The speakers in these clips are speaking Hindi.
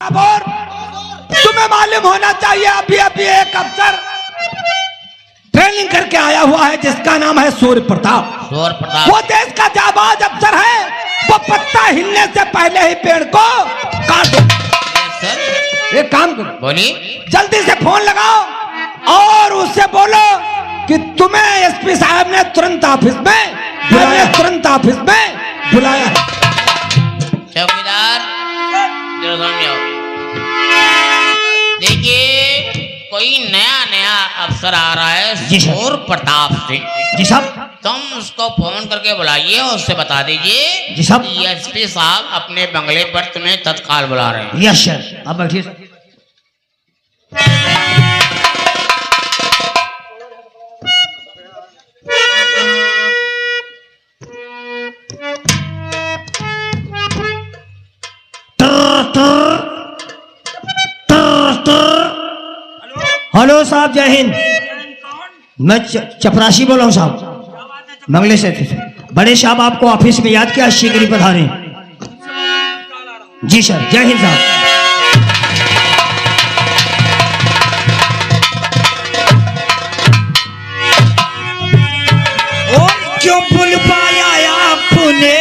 और तुम्हें मालूम होना चाहिए अभी अभी एक अफसर ट्रेनिंग करके आया हुआ है जिसका नाम है सूर्य प्रताप। वो देश का जाबाज अफसर है। वो पत्ता हिलने से पहले ही पेड़ को काट दो। एक काम करो, बोलिए, जल्दी से फोन लगाओ और उससे बोलो कि तुम्हें एसपी साहब ने तुरंत ऑफिस में बुलाया। चौकीदार देखिए, कोई नया अफसर आ रहा है सूर्य प्रताप सिंह। जी साहब, तुम उसको फोन करके बुलाइए और उससे बता दीजिए जी साहब, एसपी साहब अपने बंगले पर तुम्हें तत्काल बुला रहे हैं। यस सर, अब बैठिए। हेलो साहब, जय हिंद। मैं चपरासी बोल रहा हूँ साहब, मंगले से थे। बड़े साहब आपको ऑफिस में याद किया, शीघ्र पधारें। जी सर, जय हिंद साहब। और क्यों भूल पाया आपने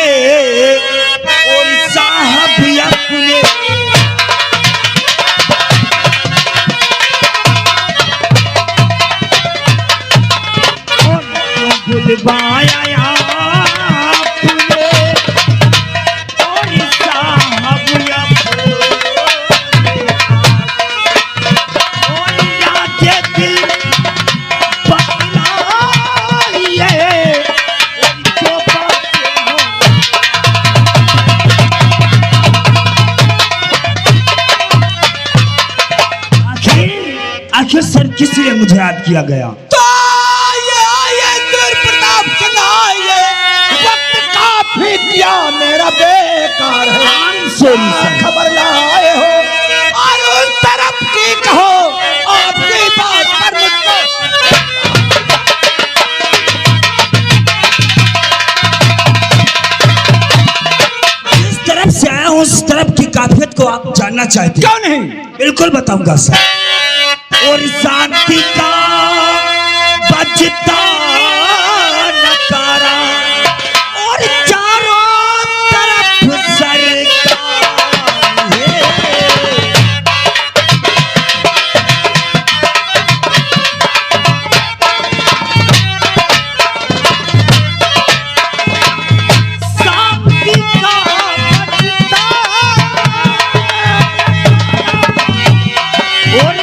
और साहब अपने, बुलवाया आपने और साहब अपने, और याद दिल पकड़ाइए जो बातें हो। आखिर सर किसलिए मुझे याद किया गया? किया मेरा बेकार है, खबर लाए हो और उस तरफ की कहो आपकी बात पर मुझको। जिस तरफ से आया हूँ उस तरफ की काफियत को आप जानना चाहते? क्यों नहीं, बिल्कुल बताऊंगा सर। और शांति का बजता नकारा और चारों तरफ सरकार है। शांति का बजता और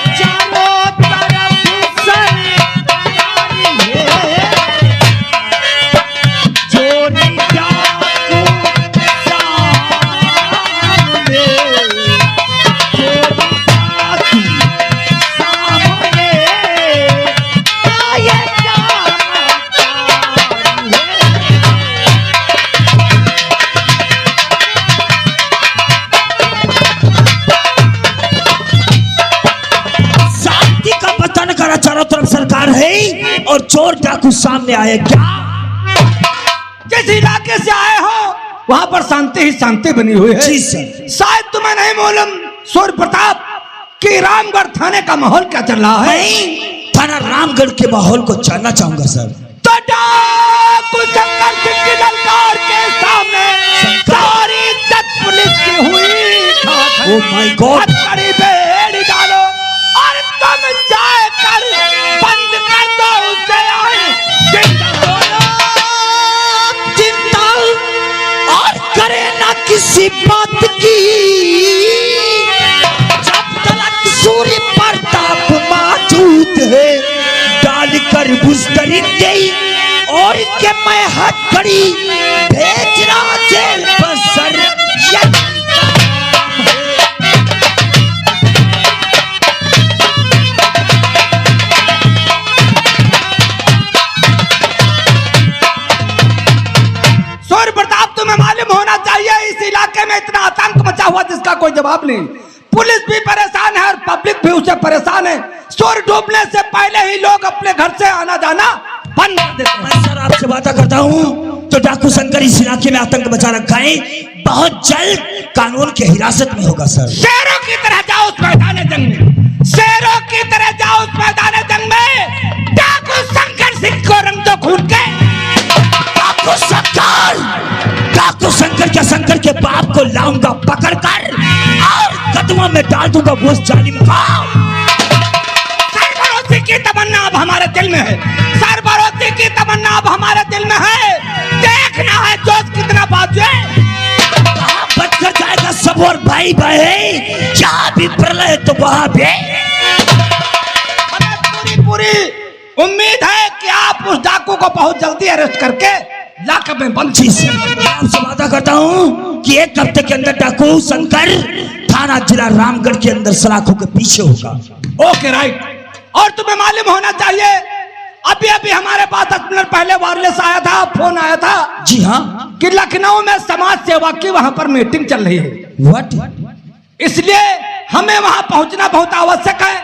चारों तरफ सरकार है। चारों तरफ सरकार है और चोर डाकू सामने आए। क्या जिस इलाके से आए हो वहां पर शांति ही शांति बनी हुई है। जी सर। शायद तुम्हें नहीं मालूम सूर्य प्रताप कि रामगढ़ थाने का माहौल क्या चल रहा है? नहीं, थाना रामगढ़ के माहौल को जानना चाहूंगा सर। तो डाकू शंकर सिंह की ललकार के सामने सारी इज्जत पुलिस की हुई। ओह माय गॉड, कड़ी बेड़ी डालो और तुम जाकर बंद कर दो उसे। आए चिंता और करे ना किसी बात की, जब तक सूर्य प्रताप मौजूद है। डालकर बुस्तरी गई और के मैं हथकड़ी भेजना जेल पर सर। सूर्य प्रताप, तुम्हें मालूम होना चाहिए इस इलाके में इतना आतंक मचा हुआ जिसका कोई जवाब नहीं। पुलिस भी परेशान है और पब्लिक भी उससे परेशान है। सूर्य डूबने से पहले ही लोग अपने घर से आना जाना बंद कर देते हैं। मैं सर आपसे वादा करता हूँ तो डाकू शंकर इस इलाके में आतंक बचा रखा है, बहुत जल्द कानून की हिरासत में होगा सर। शेरों की तरह जाओ उस मैदान जंग में, शेरों की तरह जाओ उस मैदान जंग में। डाकू शंकर सिंह को रंग दो खून के। डाकू शंकर के शंकर के बाप को लाऊंगा पकड़ कर और कदमों में डाल दूंगा वो जालिम को। सरबरोसी की तमन्ना अब हमारे दिल में है, सरबरोसी की तमन्ना अब हमारे दिल में है। देखना है जोश कितना बाजू है। कहाँ बचकर जाएगा सब और भाई भाई, जहाँ भी प्रलय तो वहाँ भी। हमें पूरी पूरी उम्मीद है कि आप उस डाकू को बहुत जल्दी अरेस्ट करके लाकअप में बंद। मैं आपसे वादा करता हूँ कि एक हफ्ते के अंदर डाकू शंकर थाना जिला रामगढ़ के अंदर सलाखों के पीछे होगा। Okay right. और तुम्हें मालूम होना चाहिए अभी अभी हमारे पास 10 मिनट पहले वायरलेस आया था, फोन आया था। जी हाँ, कि लखनऊ में समाज सेवा की वहां पर मीटिंग चल रही है। व्हाट? इसलिए हमें वहां पहुंचना बहुत आवश्यक है।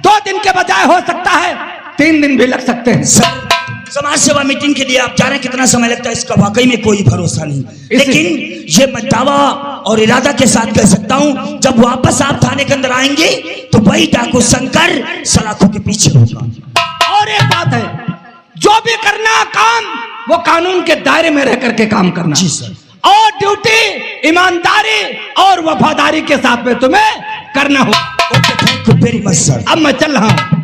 2 दिन के बजाय हो सकता है 3 दिन भी लग सकते हैं। सर, समाज सेवा मीटिंग के लिए आप जाने कितना समय लगता है इसका वाकई में कोई भरोसा नहीं, लेकिन ये मैं दावा और इरादा के साथ कह सकता हूँ जब वापस आप थाने के अंदर आएंगे तो वही डाकू शंकर सलाखों के पीछे होगा। और एक बात है, जो भी करना काम वो कानून के दायरे में रह करके काम करना। जी सर। और ड्यूटी ईमानदारी और वफादारी के साथ में तुम्हें करना होगा। Okay, thank you very much sir. अब मैं चल रहा हूं।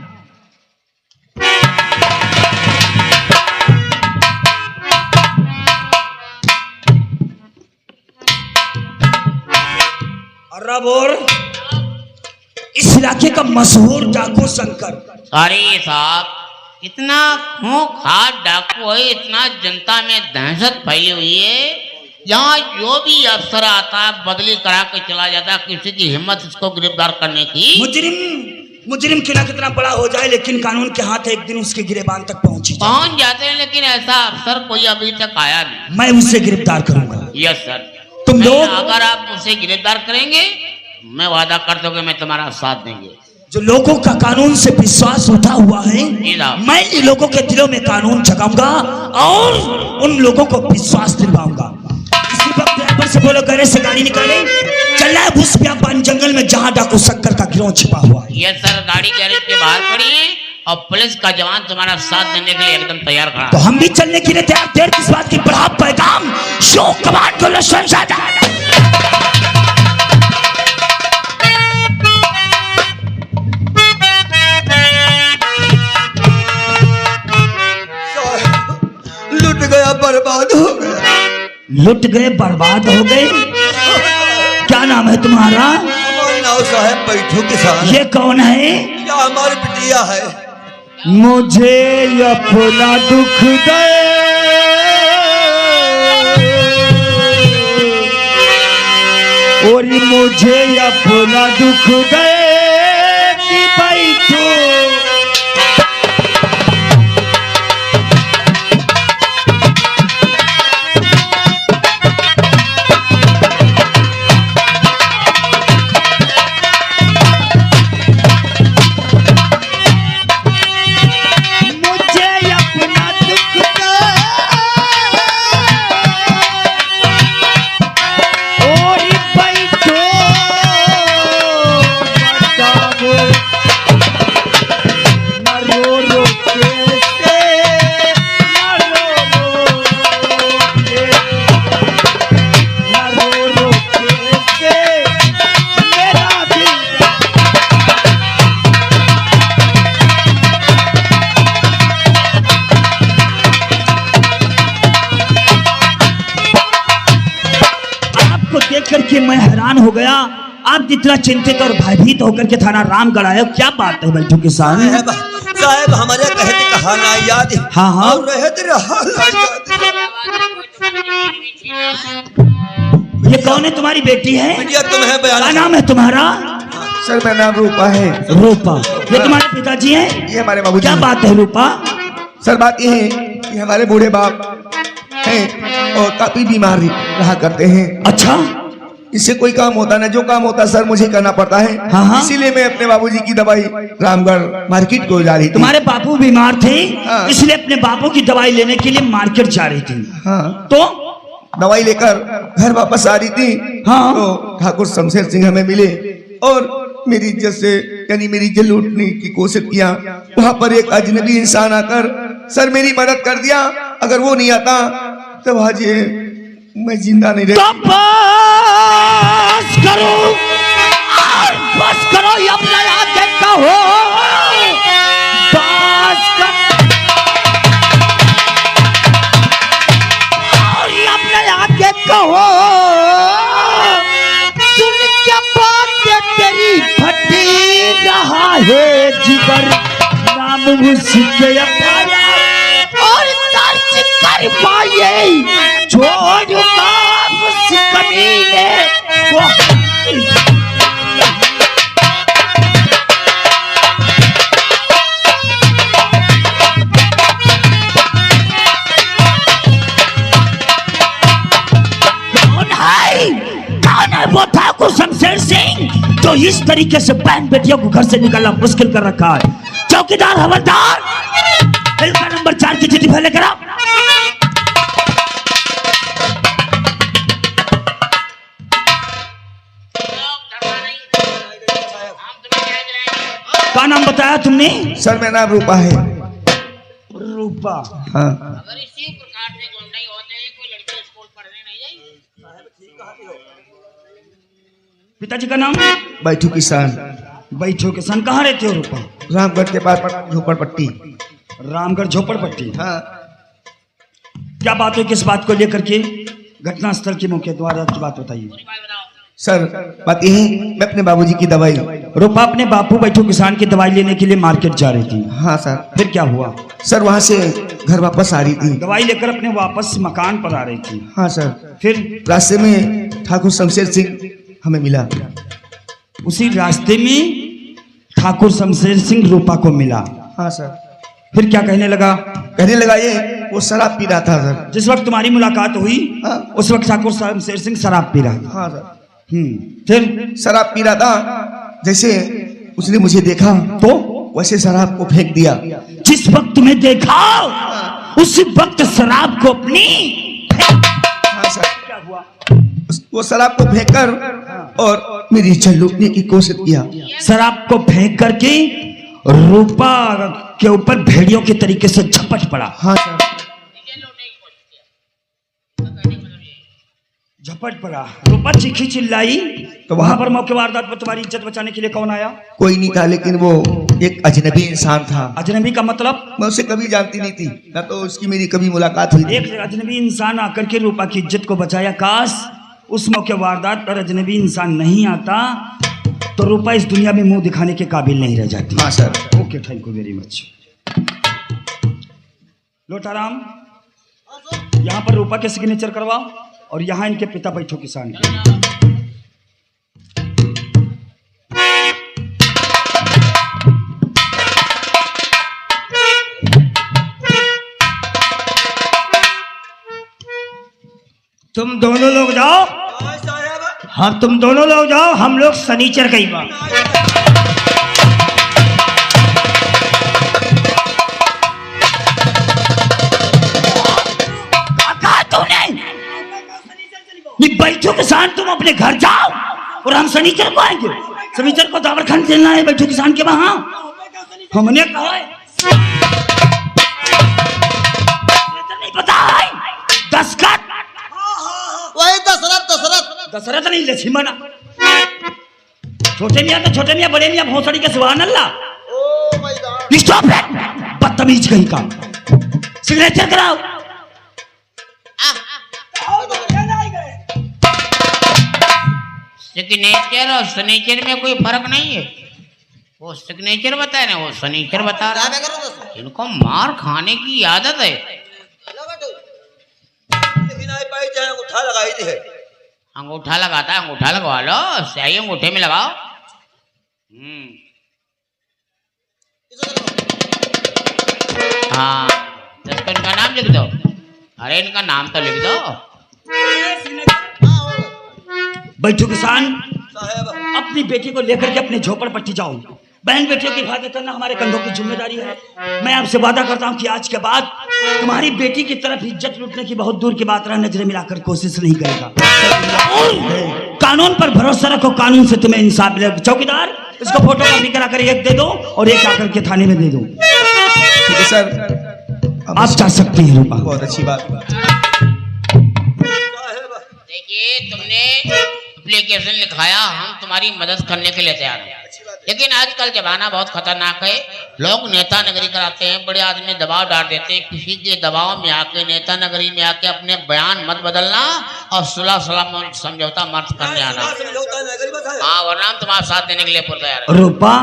और इस इलाके का मशहूर डाकू शंकर। अरे साहब, इतना खूंखार डाकू है, इतना जनता में दहशत फैली हुई है। यहाँ जो भी अफसर आता बदली करा के चला जाता, किसी की हिम्मत इसको गिरफ्तार करने की। मुजरिम कितना कितना बड़ा हो जाए लेकिन कानून के हाथ एक दिन उसके गिरेबान तक पहुंच जाते हैं, लेकिन ऐसा अफसर कोई अभी तक आया नहीं। मैं उसे गिरफ्तार करूंगा। Yes sir. तुम लोग अगर आप उसे गिरफ्तार करेंगे, मैं वादा करता हूँ कि मैं तुम्हारा साथ देंगे। जो लोगों का कानून से विश्वास उठा हुआ है, मैं इन लोगों के दिलों में कानून जगाऊंगा और उन लोगों को विश्वास दिलवाऊंगा। इसी वक्त ड्राइवर से बोलो गाड़ी से गाड़ी निकाले, चलना है भूस व्यापान जंगल में जहां डाकू शंकर का गिरोह छिपा हुआ है। यस सर, गाड़ी गैरेज के बाहर खड़ी है और पुलिस का जवान तुम्हारा साथ देने के लिए एकदम तैयार खड़ा। तो हम भी चलने के लिए तैयार। देर किस बात की? बढ़ा पैगाम शो कमांड को लश्कर साधा। लुट गया, बर्बाद हो गया। लुट गए, बर्बाद हो गए। क्या नाम है तुम्हारा? हमारे नाव साहब बैठो किसान। ये कौन है? क्या हमारी बिटिया है। मुझे अपना दुख दे और मुझे अपना दुख दे कि बैठो। करके मैं हैरान हो गया। आप जितना चिंतित और भयभीत होकर के थाना रामगढ़ आए, क्या बात है बैठो किसान? साहब हमारे कहते कहाना याद। हाँ हाँ, ये कौन है? तुम्हारी बेटी है? तुम्हें क्या नाम है तुम्हारा? सर मेरा नाम रूपा है। रूपा। ये तुम्हारे पिताजी हैं? ये हमारे बाबूजी। क्या बात है रूपा? सर बात ये है कि हमारे बूढ़े बाप हैं और काफी बीमार रहा करते हैं। अच्छा, इससे कोई काम होता ना, जो काम होता सर मुझे करना पड़ता है। हाँ, हाँ। इसीलिए मैं अपने बाबूजी की दवाई रामगढ़ मार्केट को जा रही थी। तुम्हारे बापू बीमार थे, हाँ। इसलिए अपने बापू की दवाई लेने के लिए मार्केट जा रही थी। हाँ, तो दवाई लेकर घर वापस आ रही थी। हाँ। तो ठाकुर शमशेर सिंह हमें मिले और मेरी इज्जत से यानी मेरी इज्जत लूटने की कोशिश किया। वहां पर एक अजनबी इंसान आकर सर मेरी मदद कर दिया। अगर वो नहीं आता तो आज ये मैं जिंदा नहीं रहता। तो बस करो और बस करो, ये अपना आगे कहो, बस करो और ये अपना आगे कहो। सुन क्या बात है तेरी फटी रहा है जिगर, नाम उसके अपना और दर्ज कर पाए छोड़ काम कमीने वो। कौन है वो ठाकुर शमशेर सिंह जो इस तरीके से बहन बेटियों को घर से निकालना मुश्किल कर रखा है? चौकीदार हवलदार, का नंबर 4 की चिट्ठी फैले करा। क्या नाम बताया तुमने? सर मेरा नाम रूपा है। रूपा। हाँ। अगर इसी प्रकार से गुंडाई होते हैं, कोई लड़की स्कूल पढ़ने नहीं जाएगी। पिताजी का नाम? बैठू किसान। बैठो किसान। कहाँ रहते हो रूपा? रामगढ़ के पास झोपड़पट्टी। रामगढ़ झोपड़पट्टी। हाँ। क्या बात है, किस बात को लेकर के? घटना स्थल के मुख्य द्वार की बात बताइए। सर बात यह है, मैं अपने बाबूजी की दवाई। रूपा अपने बापू बैठो किसान की दवाई लेने के लिए मार्केट जा रही थी। हाँ सर। फिर क्या हुआ? सर वहाँ से घर वापस आ रही थी। दवाई लेकर अपने वापस मकान पर आ रही थी। हाँ सर। फिर रास्ते में ठाकुर शमशेर सिंह हमें मिला। उसी रास्ते में ठाकुर शमशेर सिंह रूपा को मिला। हाँ सर। फिर क्या कहने लगा? कहने लगा ये वो शराब पी रहा था सर। जिस वक्त तुम्हारी मुलाकात हुई, हाँ। उस वक्त ठाकुर शमशेर सिंह शराब पी रहा था। हाँ सर। फिर शराब पी रहा था। जैसे उसने मुझे देखा तो वैसे शराब को फेंक दिया। जिस वक्त तुम्हें देखा उसी वक्त शराब को अपनी। हाँ सर। क्या हुआ? वो शराब को फेंककर और मेरी इज्जत लूटने की कोशिश किया। शराब को फेंक करके रूपा के ऊपर भेड़ियों के तरीके से झपट पड़ा। हाँ सर। झपट पड़ा। रूपा चीखी चिल्लाई। तो वहां पर मौके वारदात पर तुम्हारी इज्जत बचाने के लिए कौन आया? कोई नहीं था, लेकिन वो एक अजनबी इंसान था। अजनबी का मतलब? मैं उसे कभी जानती नहीं थी, ना तो उसकी मेरी कभी मुलाकात हुई थी। एक अजनबी इंसान आकर के रूपा की इज्जत को बचाया। काश उस मौके वारदात पर अजनबी इंसान नहीं आता तो रूपा इस दुनिया में मुंह दिखाने के काबिल नहीं रह जाती। हाँ sir. Okay, thank you very much. Lotaram, यहाँ पर रूपा के सिग्नेचर करवाओ और यहाँ इनके पिता बैठो किसान के। तुम दोनों लोग जाओ। हाँ, तुम दोनों लोग जाओ, हम लोग शनिचर गई बात। बैठो किसान, तुम अपने घर जाओ और हम शनिचर को आएंगे। शनिचर को दावर खंड देना है बैठो किसान के वहां। हमने कहा है नहीं पता है। दशरथ, वही दशरथ। दशरथ नहीं, लक्ष्मण। छोटे मियाँ तो छोटे मियाँ, बड़े मियाँ भोसड़ी के सुभान अल्लाह। Oh my God. Stop it, बदतमीज कहीं का। सिग्नेचर कराओ। सिग्नेचर और सनीचर में कोई फर्क नहीं है। वो सिग्नेचर बताए ना, वो सनीचर बता रहा है। इनको मार खाने की आदत है। अंगूठा लगाई थी। अंगूठा लगाता है, अंगूठा लगवा लो, सही अंगूठे में लगाओ। हाँ, इसको इनका नाम लिख दो। अरे इनका नाम तो लिख दो। बैठो किसान, साहब अपनी बेटी को लेकर के अपने झोपड़पट्टी जाओ। बहन बेटियों की हिफाजत करना हमारे कंधों की जिम्मेदारी है। मैं आपसे वादा करता हूं कि आज के बाद तुम्हारी बेटी की तरफ इज्जत लूटने की बहुत दूर की बात रहा, नजरें मिलाकर कोशिश नहीं करेगा। कानून पर भरोसा रखो, कानून से तुम्हें इंसाफ मिलेगा। चौकीदार, इसको फोटो कॉपी करा कर एक दे दो और एक आकर के थाने में दे दो। ठीक है सर, आप जा सकते हैं रूपा। बहुत अच्छी बात। देखिए, तुमने एप्लीकेशन लिखाया, हम तुम्हारी मदद करने के लिए तैयार हैं, लेकिन आजकल जमाना बहुत खतरनाक है। लोग नेता नगरी कराते हैं, बड़े आदमी दबाव डाल देते हैं। किसी के दबाव में आके, नेता नगरी में आके अपने बयान मत बदलना और सुलह सलाम समझौता मत करने आना। हाँ, वरना हम तुम्हारा साथ देने के लिए पूरा तैयार हैं। रूपा,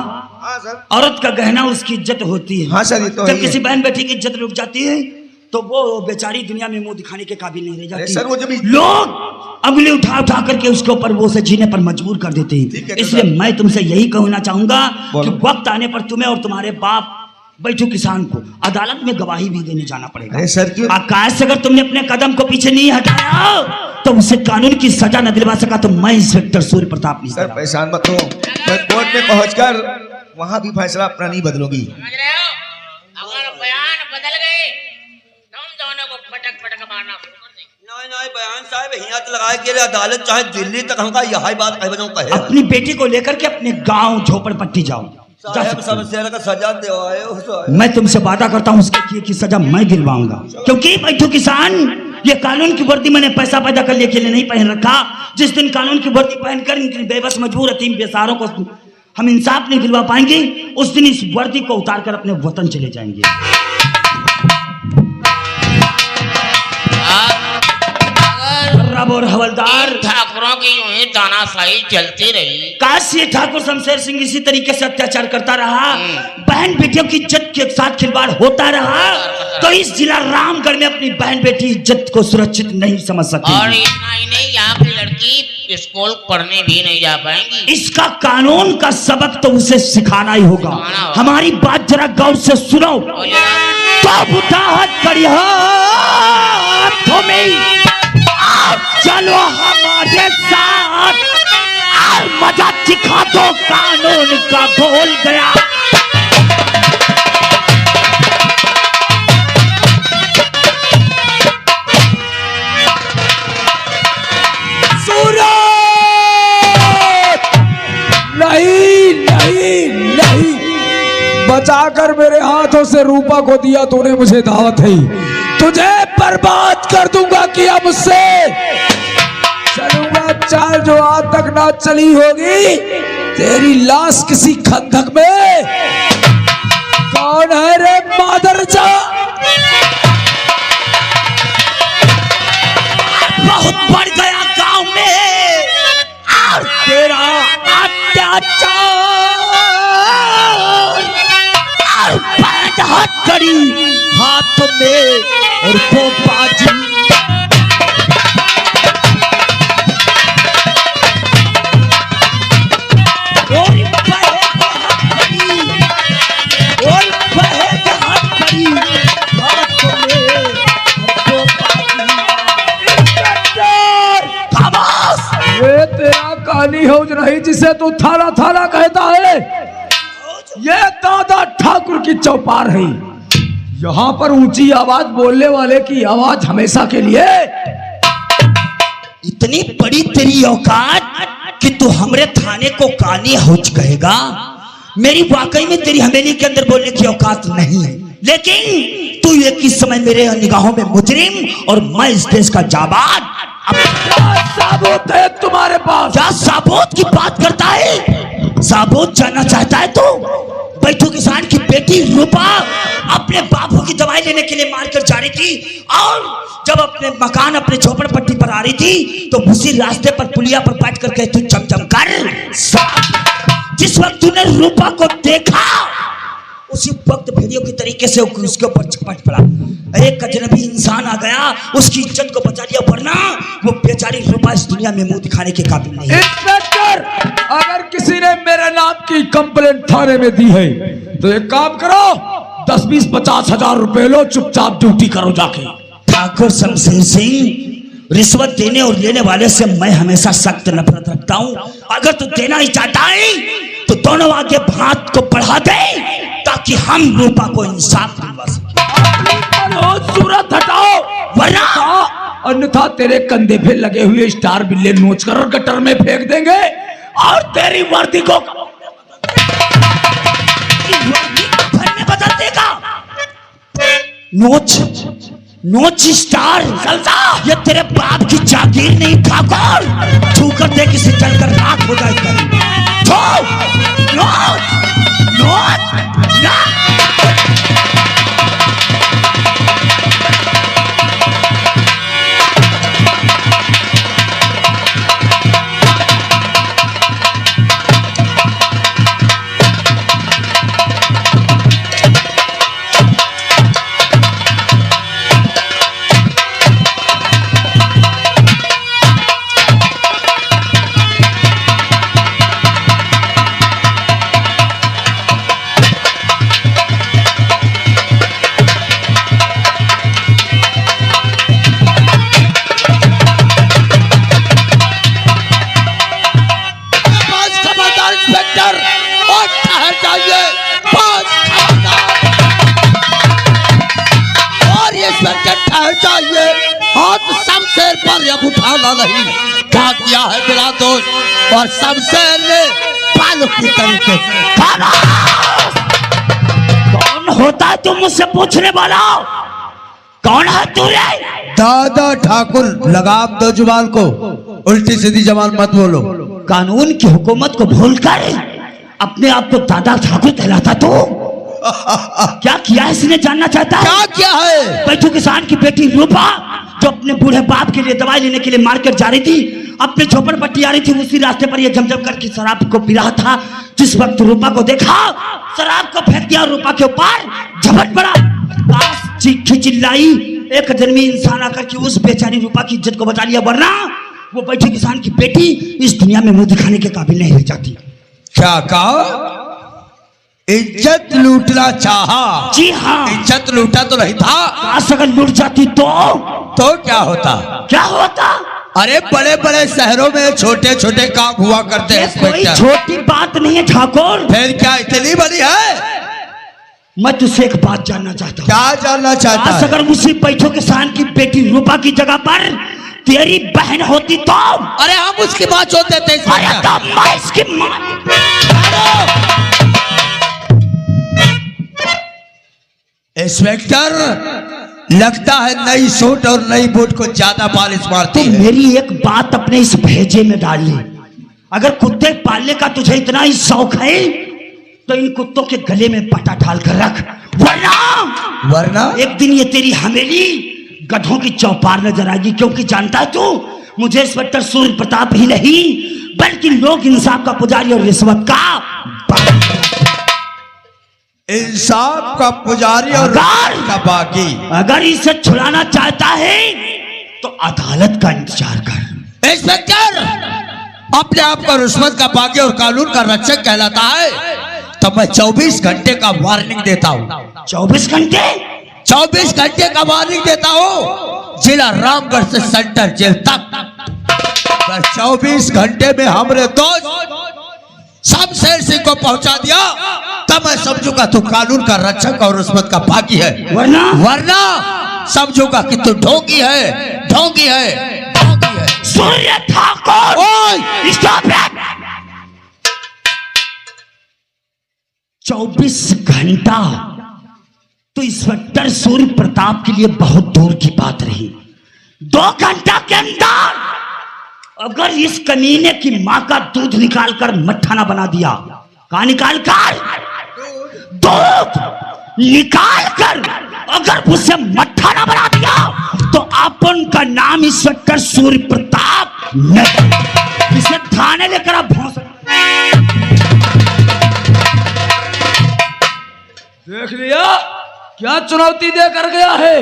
हाँ सर। औरत का गहना उसकी इज्जत होती है। हाँ सर, ये तो जब है ही किसी है। बहन बेटी की इज्जत रुक जाती है तो वो बेचारी दुनिया में मुंह दिखाने के काबिल नहीं रह अरे जाती। सर, वो जब लोग अंगुली उठा उठा करके उसके ऊपर वो से जीने पर मजबूर कर देते ठीक है हैं। तो इसलिए सर। मैं तुमसे यही कहना चाहूंगा बोलो। कि वक्त आने पर तुम्हें और तुम्हारे बाप बैठो किसान को अदालत में गवाही भी देने जाना पड़ेगा। अरे सर, क्यों? आकाश से अगर तुमने अपने कदम को पीछे नहीं हटाया तो उसे कानून की सजा न दिलवा सका तो मैं इंस्पेक्टर सूर्य प्रताप नहीं सर करा। परेशान मत हो, मैं कोर्ट में पहुंचकर वहां भी फैसला अपना नहीं बदलूंगी। समझ रहे हो? अगर बयान बदल गए तो हम दोनों को पटक पटक मारना शुरू कर देंगे। नहीं नहीं बयान साहब हियात लगाए के लिए अदालत चाहे दिल्ली तक हमका यही बात कह बनो कहे अपनी बेटी को लेकर के अपने गांव झोपड़पट्टी जाओ। जा साहब सकते हो। समस्या का सजा दिलवाए हो साहब। मैं तुमसे वादा करता हूं उसके किए की सजा मैं दिलवाऊंगा, क्योंकि बैठो किसान, ये कानून की वर्दी मैंने पैसा पैदा करने के लिए नहीं पहन रखा। जिस दिन कानून की वर्दी पहनकर इन बेबस मजबूर यतीम बेसहारों को हम इंसाफ नहीं दिलवा पाएंगे, उस दिन इस वर्दी को उतार कर अपने वतन चले जाएंगे। रब और हवलदार ठाकुरों की यूं ही तानाशाही चलती रही। काश ये ठाकुर शमशेर सिंह इसी तरीके से अत्याचार करता रहा, बहन बेटियों की इज्जत के साथ खिलवाड़ होता रहा, तो इस जिला रामगढ़ में अपनी बहन बेटी इज्जत को सुरक्षित नहीं समझ और सकेगी। इतना ही नहीं, यहाँ की लड़की स्कूल पढ़ने भी नहीं जा पाएंगी। इसका कानून का सबक तो उसे सिखाना ही होगा। सिखाना होगा। हमारी बात जरा गौर से सुनो। और जरा- तो उठा हाथ करी हाथों में, आप चलो हमारे साथ और मजा दिखा दो, कानून का बोल गया। नहीं नहीं नहीं, बचाकर मेरे हाथों से रूपा को दिया तूने मुझे दावत है, तुझे बर्बाद कर दूंगा किया मुझसे। चलूंगा चाल जो आज तक ना चली होगी, तेरी लाश किसी खंदक में। कौन है रे मादरजा? बहुत बढ़ गया गांव में और तेरा अत्याचार और पैंट हाथ करी हाथ में और वो बाजी। और बहे हाथ करी, और बहे हाथ करी हाथ में और वो बाजी। ये तेरा काली हौज नहीं जिसे तू थाला थाला कहता है, ये दादा ठाकुर की चौपार है। यहाँ पर ऊंची आवाज बोलने वाले की आवाज हमेशा के लिए। इतनी बड़ी तेरी औकात कि तू हमरे थाने को काली हौज कहेगा। मेरी वाकई में तेरी हवेली के अंदर बोलने की औकात नहीं है, लेकिन तू एक ही समय मेरे निगाहों में मुजरिम और मैं इस देश का जाबाज। क्या साबुत है तुम्हारे पास? क्या साबुत की बात करता है? साबुत जानना चाहता है तू? बैठो किसान की बेटी रूपा अपने बापू की दवाई लेने के लिए मारकर जा रही थी, और जब अपने मकान अपने झोपड़पट्टी पर आ रही थी तो उसी रास्ते पर पुलिया पर बैठ कर तू चमचम कर। जिस वक्त तूने रूपा को देखा उसी वक्त भेड़ियों की तरीके से उसके ऊपर झपट पड़ा। एक अजनबी इंसान आ गया, उसकी इज्जत को बचा लिया, वरना वो बेचारी रूपा इस दुनिया में मुंह दिखाने के काबिल नहीं है। इंस्पेक्टर, अगर किसी ने मेरे नाम की कंप्लेंट थाने में दी है तो एक काम करो, 10, 20, 50 हजार रुपए लो, चुपचाप ड्यूटी करो जाके। ठाकुर शमशेर सिंह, रिश्वत देने और लेने वाले से मैं हमेशा सख्त नफरत रखता हूँ। अगर तू देना ही चाहता है तो दोनों आगे हाथ को बढ़ा दे ताकि हम रूपा को इंसाफ दिलवा सके। सूरत हटाओ वरना अन्यथा तेरे कंधे पे लगे हुए स्टार बिल्ले नोच कर और गटर में फेंक देंगे और तेरी वर्दी को बदल देगा। नोच स्टार चलता, ये तेरे बाप की जागीर नहीं ठाकुर। छू कर दे किसी चलकर राख हो जाए। चाहिए हाथ शमशेर पर अब उठाना नहीं। क्या किया है मेरा दोस्त और शमशेर ने बालों की तरीके से। कौन होता है तुम मुझसे पूछने वाला? कौन है तू रे? दादा ठाकुर लगाम दो जुबान को, उल्टी सीधी जबान मत बोलो। कानून की हुकूमत को भूलकर अपने आप को दादा ठाकुर कहलाता तू? क्या किया है इसने जानना चाहता है? क्या किया है? बैठू किसान की बेटी रूपा जो अपने बूढ़े बाप के लिए दवाई लेने के लिए मार्केट जा रही थी, अपने झोपड़पट्टी आ रही थी, उसी रास्ते पर ये जमजम करके शराब को पी रहा था। जिस वक्त रूपा को देखा, शराब को फेंक दिया, रूपा के ऊपर झपट पड़ा। चीखी चिल्लाई, एक जन्मी इंसान आकर के उस बेचारी रूपा की इज्जत को बचा लिया, वरना वो बैठे किसान की बेटी इस दुनिया में मुंह दिखाने के काबिल नहीं रह जाती। क्या कहा? इज्जत लूटना चाहा? जी हाँ। इज्जत लूटा तो नहीं था। अगर लूट जाती तो क्या होता? क्या होता? अरे बड़े बड़े शहरों में छोटे छोटे काम हुआ करते हैं। कोई छोटी बात नहीं है ठाकुर। फिर क्या इतनी बड़ी है? मैं तुझसे एक बात जानना चाहता हूँ। क्या जानना चाहता है? अगर उसी बैठो किसान की बेटी रूपा की जगह पर तेरी बहन होती तो? अरे हम उसकी बात छोड़ देते इंस्पेक्टर। लगता है नई सूट और नई बूट को ज्यादा पॉलिश मारती है। मेरी एक बात अपने इस भेजे में डाल ली। अगर कुत्ते पालने का तुझे इतना ही शौक है तो इन कुत्तों के गले में पट्टा डाल कर रख, वरना एक दिन ये तेरी हवेली गधों की चौपार नजर आएगी। क्योंकि जानता है तू, मुझे इंस्पेक्टर सूर्य प्रताप ही नहीं बल्कि लोक इंसाफ का पुजारी और रिश्वत का इंसाफ का पुजारी और का बाकी। अगर इसे छुड़ाना चाहता है तो अदालत का इंतजार कर। इंस्पेक्टर अपने आप को रिश्वत का बागी और कानून का रक्षक कहलाता है तो मैं 24 घंटे का वार्निंग देता हूँ। 24 घंटे? 24 घंटे का वार्निंग देता हूँ, जिला रामगढ़ से सेंटर जेल तक। 24 घंटे में हमारे दोस्त शमशेर सिंह को पहुंचा दिया तब मैं समझूंगा तू कानून का रक्षक और रिश्वत का बागी है, वरना समझूंगा कि तू ढोंगी है, ढोंगी है, ढोंगी है। सूर्य ठाकुर, स्टॉप इट। 24 घंटा तो इंस्पेक्टर सूर्य प्रताप के लिए बहुत दूर की बात रही। 2 घंटा के अंदर अगर इस कमीने की मां का दूध निकालकर मट्ठा ना बना दिया, कहा निकाल कर दूध निकाल कर अगर उसे मट्ठा ना बना दिया तो अपन का नाम इंस्पेक्टर सूर्य प्रताप नहीं। इसे थाने लेकर आप भौंस। देख लिया क्या चुनौती देकर गया है?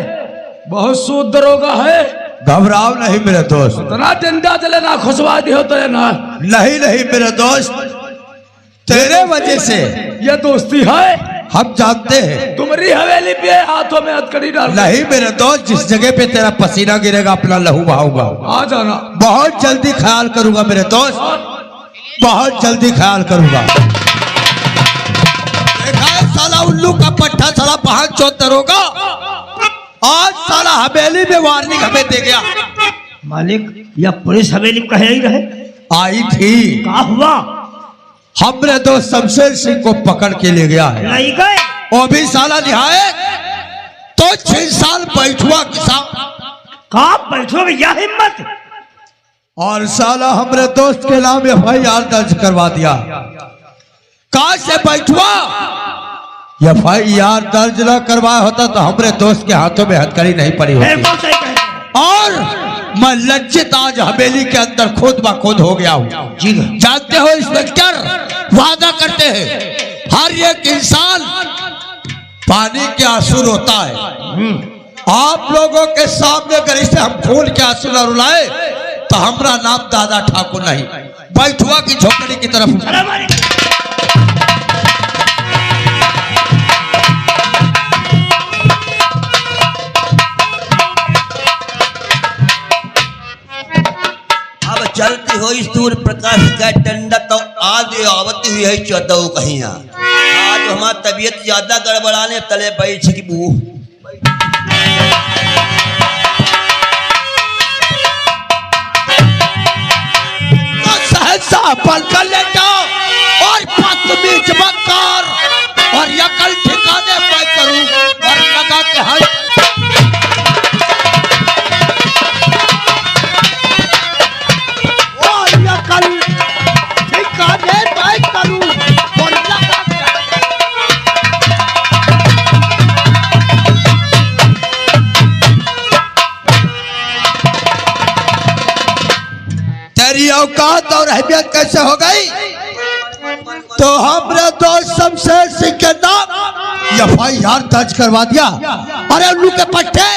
बहुत सूद दरोगा है। घबराओ नहीं मेरे दोस्त। इतना डंडा चले ना खुशवा दियो तो ये ना। नहीं मेरे दोस्त, तेरे वजह से ये दोस्ती है। हम जानते हैं। तुम्हारी हवेली पे हाथों में हथकड़ी डाल। नहीं मेरे दोस्त, जिस जगह पे तेरा पसीना गिरेगा अपना लहू बहाऊंगा। आ जाना। बहुत जल्दी ख्याल करूंगा मेरे दोस्त, बहुत जल्दी ख्याल करूंगा। देखा है साला उल्लू का पट्टा, साला 5 चौथ दरोगा आज साला हवेली में वार्निंग हमें दे गया। मालिक, या पुलिस हवेली में कहीं रहे? आई थी। क्या हुआ? हमरे दोस्त शमशेर सिंह को पकड़ के ले गया है। नहीं गए? वो भी साला निहाए तो 6 साल बैठुआ किसान। कहा बैठोगे? या हिम्मत? और साला हमरे दोस्त के नाम FIR दर्ज करवा दिया। कहा से बैठुआ? FIR दर्ज न करवाया होता तो हमरे दोस्त के हाथों में हथकड़ी नहीं पड़ी होती। और मैं लज्जित आज हवेली के अंदर खुद ब खुद हो गया हूँ। जी जानते हो इंस्पेक्टर, वादा करते हैं हर एक इंसान पानी के आंसू रोता है। आप लोगों के सामने अगर इसे हम खून के आंसू न रुलाए तो हमारा नाम दादा ठाकुर नहीं, बैठुआ की झोपड़ी की तरफ। अब चलती हो सूर्य प्रकाश का टंडा तो आदि आवती हुई है चौदह कहीं। आज हमारी तबीयत ज्यादा गड़बड़ाने तले बैठ की बू। तो सहसा पल कर लेटा और बदतमीज मत कर और यकल ठिकाने पे करूं और लगा के हट। तेरी औकात और अहमियत कैसे हो गई? तो हमने दोस्त शमशेर सिंह के नाम FIR दर्ज करवा दिया। अरे उल्लू के पट्टे,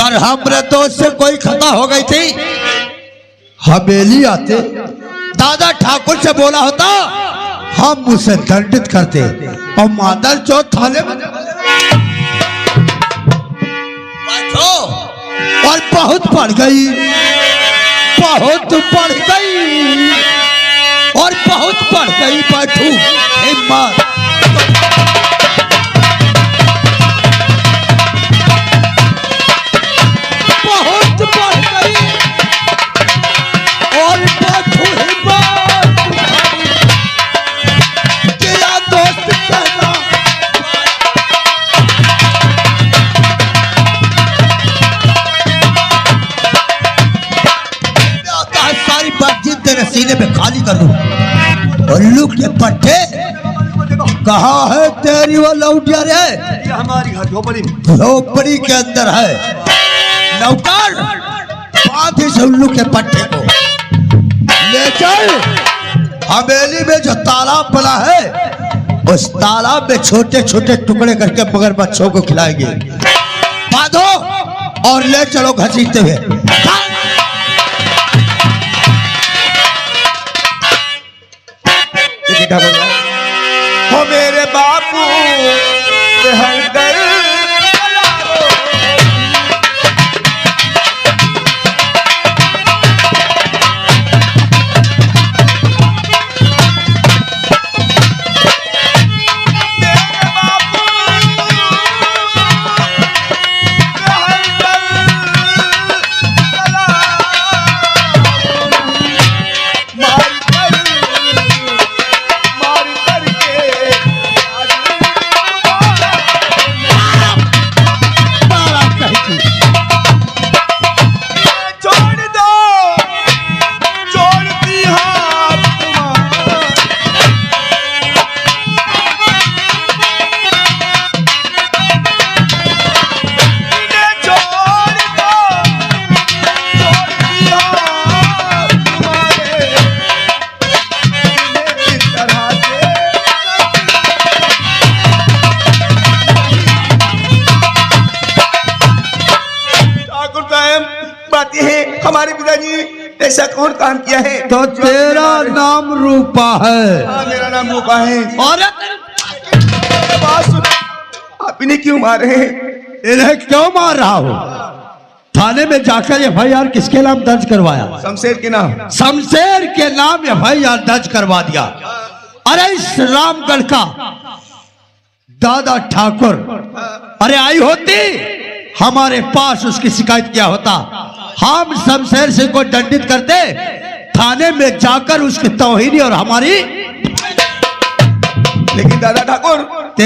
अगर हमरे दोस्त से कोई खता हो गई थी हवेली आते दादा ठाकुर से बोला होता, हम उसे दंडित करते और मादर चौथ थाने में बैठो। और बहुत बढ़ गई, बहुत बढ़ गई और बहुत बढ़ गई बैठू हिम्मत। बहुत बढ़ गई और बैठू हिम्मत। तेरा दोस्त कहना सारी बातचीत तेरे सीने पे खाली कर दूं। उल्लू के पट्टे, कहाँ है तेरी वो लौटिया रे? ये हमारी झोपड़ी के अंदर है। नौकर, बात इस उल्लू के पट्टे को ले चल। हवेली में जो तालाब बना है उस तालाब में छोटे छोटे टुकड़े करके मगरमच्छों को खिलाएंगे। बांधो और ले चलो घसीटते हुए। हो मेरे बापू हरदर बात यह है हमारे पिताजी ऐसा कौन काम किया है? तो तेरा नाम रूपा है। हाँ, मेरा नाम रूपा है। औरत बात सुनो, आप इन्हें क्यों मारे हैं? इन्हें क्यों मार रहा हूं? थाने में जाकर एफआईआर किसके नाम दर्ज करवाया? शमशेर के नाम। शमशेर के नाम एफआईआर दर्ज करवा दिया। अरे इस रामगढ़ का दादा ठाकुर अरे आई होती हमारे पास, उसकी शिकायत किया होता, हम शमशेर सिंह को दंडित करते, थाने में जाकर उसकी तौहीनी और हमारी। लेकिन दादा ठाकुर